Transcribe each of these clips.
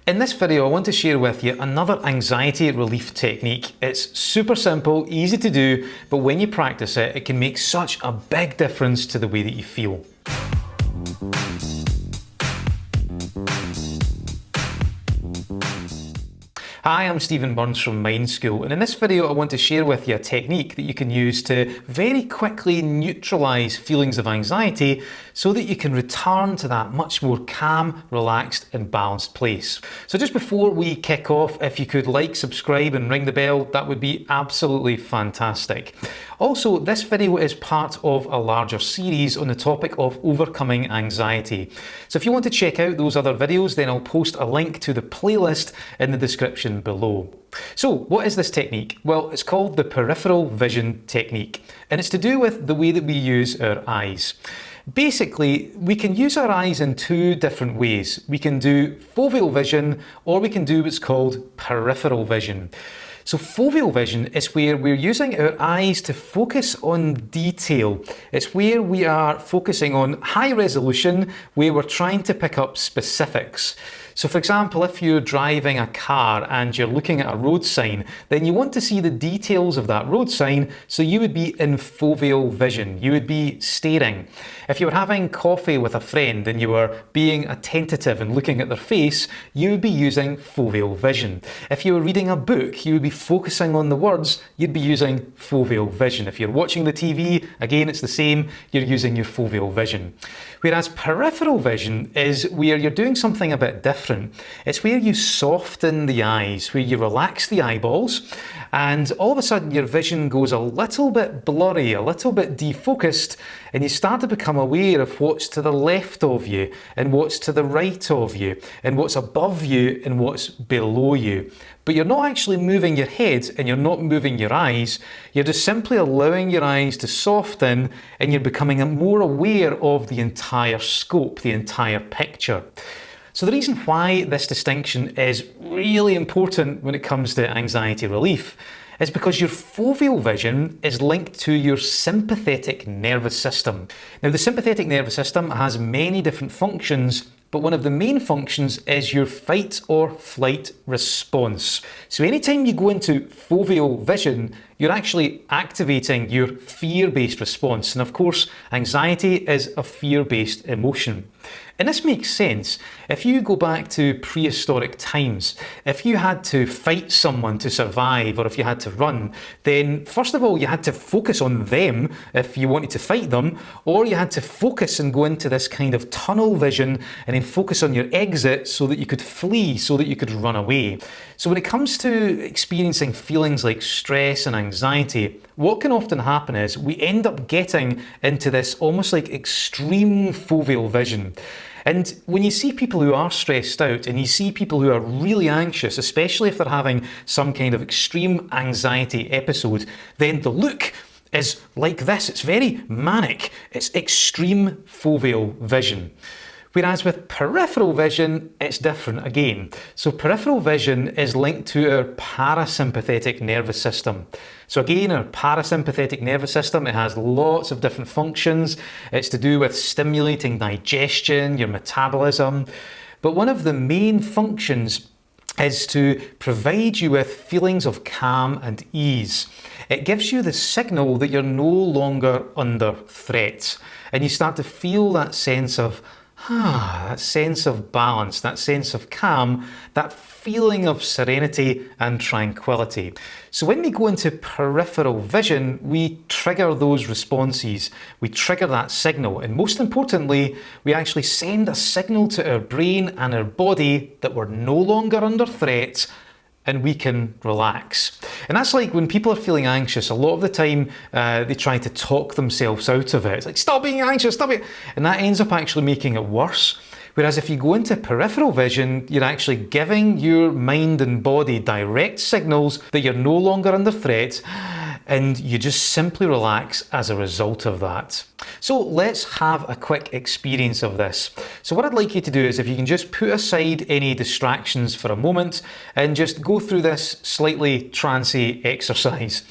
In this video, I want to share with you another anxiety relief technique. It's super simple, easy to do, but when you practice it, it can make such a big difference to the way that you feel. Hi, I'm Stephen Burns from Mind School, and in this video I want to share with you a technique that you can use to very quickly neutralize feelings of anxiety so that you can return to that much more calm, relaxed and balanced place. So just before we kick off, if you could like, subscribe and ring the bell, that would be absolutely fantastic. Also, this video is part of a larger series on the topic of overcoming anxiety. So if you want to check out those other videos, then I'll post a link to the playlist in the description below. So what is this technique? Well, it's called the Peripheral Vision technique, and it's to do with the way that we use our eyes. Basically, we can use our eyes in two different ways. We can do foveal vision, or we can do what's called peripheral vision. So foveal vision is where we're using our eyes to focus on detail. It's where we are focusing on high resolution, where we're trying to pick up specifics. So for example, if you're driving a car and you're looking at a road sign, then you want to see the details of that road sign, so you would be in foveal vision. You would be staring. If you were having coffee with a friend and you were being attentive and looking at their face, you would be using foveal vision. If you were reading a book, you would be focusing on the words, you'd be using foveal vision. If you're watching the TV, again, it's the same, you're using your foveal vision. Whereas peripheral vision is where you're doing something a bit different. It's where you soften the eyes, where you relax the eyeballs, and all of a sudden your vision goes a little bit blurry, a little bit defocused, and you start to become aware of what's to the left of you, and what's to the right of you, and what's above you, and what's below you. But you're not actually moving your head and you're not moving your eyes, you're just simply allowing your eyes to soften, and you're becoming more aware of the entire scope, the entire picture. So the reason why this distinction is really important when it comes to anxiety relief is because your foveal vision is linked to your sympathetic nervous system. Now, the sympathetic nervous system has many different functions, but one of the main functions is your fight or flight response. So anytime you go into foveal vision, you're actually activating your fear-based response. And of course, anxiety is a fear-based emotion. And this makes sense. If you go back to prehistoric times, if you had to fight someone to survive, or if you had to run, then first of all, you had to focus on them if you wanted to fight them, or you had to focus and go into this kind of tunnel vision and then focus on your exit so that you could flee, so that you could run away. So when it comes to experiencing feelings like stress and anxiety, what can often happen is we end up getting into this almost like extreme foveal vision. And when you see people who are stressed out and you see people who are really anxious, especially if they're having some kind of extreme anxiety episode, then the look is like this. It's very manic. It's extreme foveal vision. Whereas with peripheral vision, it's different again. So peripheral vision is linked to our parasympathetic nervous system. So again, our parasympathetic nervous system, it has lots of different functions. It's to do with stimulating digestion, your metabolism. But one of the main functions is to provide you with feelings of calm and ease. It gives you the signal that you're no longer under threat. And you start to feel that sense of that sense of balance, that sense of calm, that feeling of serenity and tranquility. So when we go into peripheral vision, we trigger those responses, we trigger that signal, and most importantly, we actually send a signal to our brain and our body that we're no longer under threat, and we can relax. And that's like when people are feeling anxious, a lot of the time they try to talk themselves out of it. It's like, stop being anxious, stop it. And that ends up actually making it worse. Whereas if you go into peripheral vision, you're actually giving your mind and body direct signals that you're no longer under threat, and you just simply relax as a result of that. So let's have a quick experience of this. So what I'd like you to do is, if you can just put aside any distractions for a moment and just go through this slightly trancy exercise.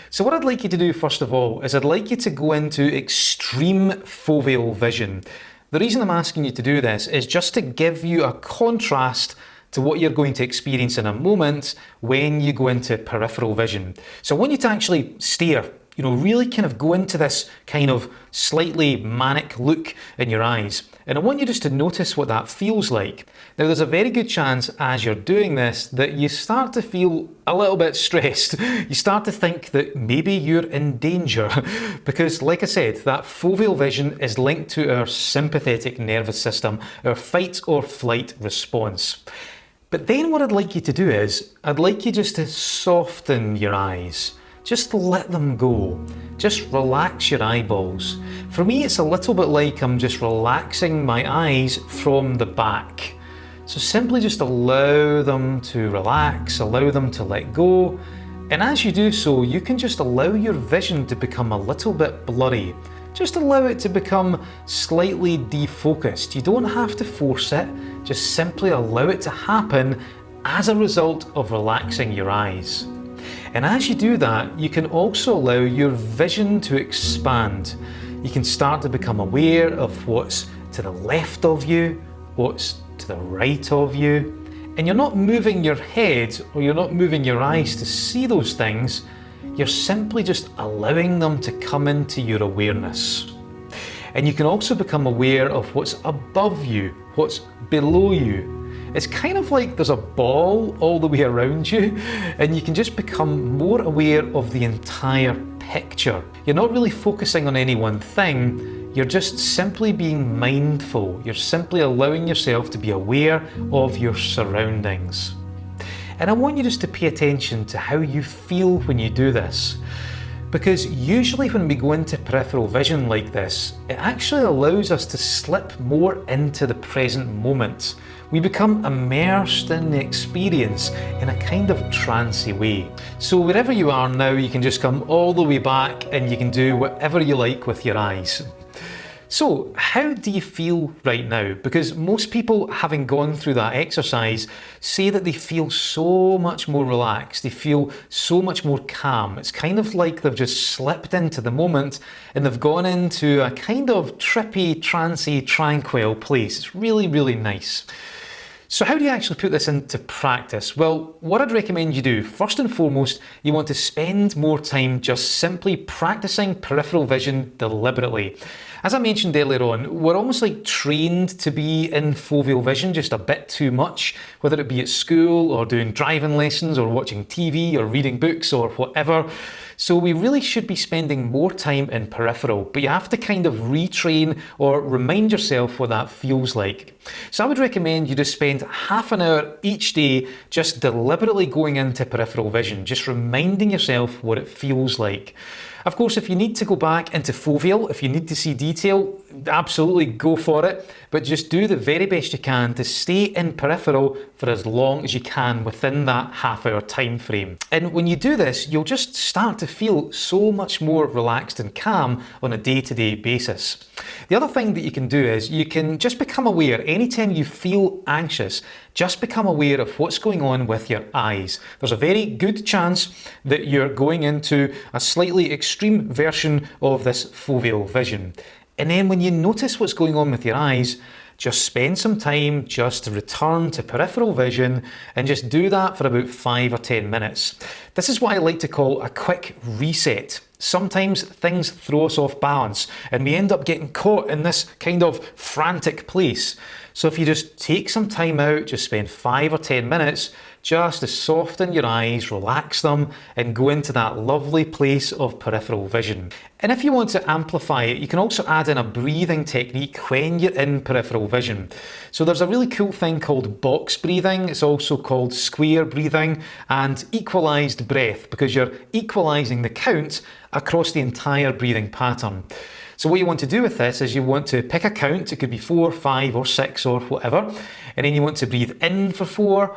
So what I'd like you to do first of all is I'd like you to go into extreme foveal vision. The reason I'm asking you to do this is just to give you a contrast to what you're going to experience in a moment when you go into peripheral vision. So I want you to actually stare, really kind of go into this kind of slightly manic look in your eyes. And I want you just to notice what that feels like. Now, there's a very good chance as you're doing this that you start to feel a little bit stressed. You start to think that maybe you're in danger because, like I said, that foveal vision is linked to our sympathetic nervous system, our fight or flight response. But then what I'd like you to do is, I'd like you just to soften your eyes. Just let them go. Just relax your eyeballs. For me, it's a little bit like I'm just relaxing my eyes from the back. So simply just allow them to relax, allow them to let go. And as you do so, you can just allow your vision to become a little bit blurry. Just allow it to become slightly defocused. You don't have to force it, just simply allow it to happen as a result of relaxing your eyes. And as you do that, you can also allow your vision to expand. You can start to become aware of what's to the left of you, what's to the right of you. And you're not moving your head or you're not moving your eyes to see those things. You're simply just allowing them to come into your awareness. And you can also become aware of what's above you, what's below you. It's kind of like there's a ball all the way around you, and you can just become more aware of the entire picture. You're not really focusing on any one thing, you're just simply being mindful. You're simply allowing yourself to be aware of your surroundings. And I want you just to pay attention to how you feel when you do this. Because usually when we go into peripheral vision like this, it actually allows us to slip more into the present moment. We become immersed in the experience in a kind of trancey way. So wherever you are now, you can just come all the way back and you can do whatever you like with your eyes. So how do you feel right now? Because most people, having gone through that exercise, say that they feel so much more relaxed, they feel so much more calm. It's kind of like they've just slipped into the moment and they've gone into a kind of trippy, trancey, tranquil place. It's really, really nice. So how do you actually put this into practice? Well, what I'd recommend you do, first and foremost, you want to spend more time just simply practicing peripheral vision deliberately. As I mentioned earlier on, we're almost like trained to be in foveal vision just a bit too much, whether it be at school or doing driving lessons or watching TV or reading books or whatever. So we really should be spending more time in peripheral, but you have to kind of retrain or remind yourself what that feels like. So I would recommend you just spend half an hour each day just deliberately going into peripheral vision, just reminding yourself what it feels like. Of course, if you need to go back into foveal, if you need to see detail, absolutely go for it, but just do the very best you can to stay in peripheral for as long as you can within that half-hour time frame. And when you do this, you'll just start to feel so much more relaxed and calm on a day-to-day basis. The other thing that you can do is you can just become aware anytime you feel anxious. Just become aware of what's going on with your eyes. There's a very good chance that you're going into a slightly extreme version of this foveal vision. And then when you notice what's going on with your eyes, just spend some time just to return to peripheral vision and just do that for about 5 or 10 minutes. This is what I like to call a quick reset. Sometimes things throw us off balance and we end up getting caught in this kind of frantic place. So if you just take some time out, just spend 5 or 10 minutes just to soften your eyes, relax them, and go into that lovely place of peripheral vision. And if you want to amplify it, you can also add in a breathing technique when you're in peripheral vision. So there's a really cool thing called box breathing. It's also called square breathing and equalized breath, because you're equalizing the count across the entire breathing pattern. So what you want to do with this is you want to pick a count. It could be 4, 5 or 6 or whatever. And then you want to breathe in for 4,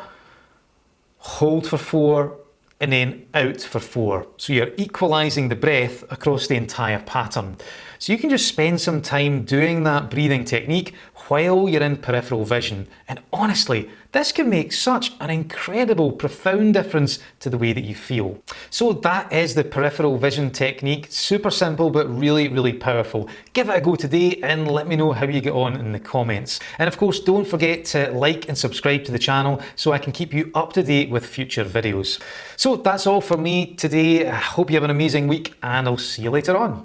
hold for 4, and then out for 4. So you're equalizing the breath across the entire pattern. So you can just spend some time doing that breathing technique while you're in peripheral vision. And honestly, this can make such an incredible, profound difference to the way that you feel. So that is the peripheral vision technique. Super simple, but really, really powerful. Give it a go today and let me know how you get on in the comments. And of course, don't forget to like and subscribe to the channel so I can keep you up to date with future videos. So that's all for me today. I hope you have an amazing week and I'll see you later on.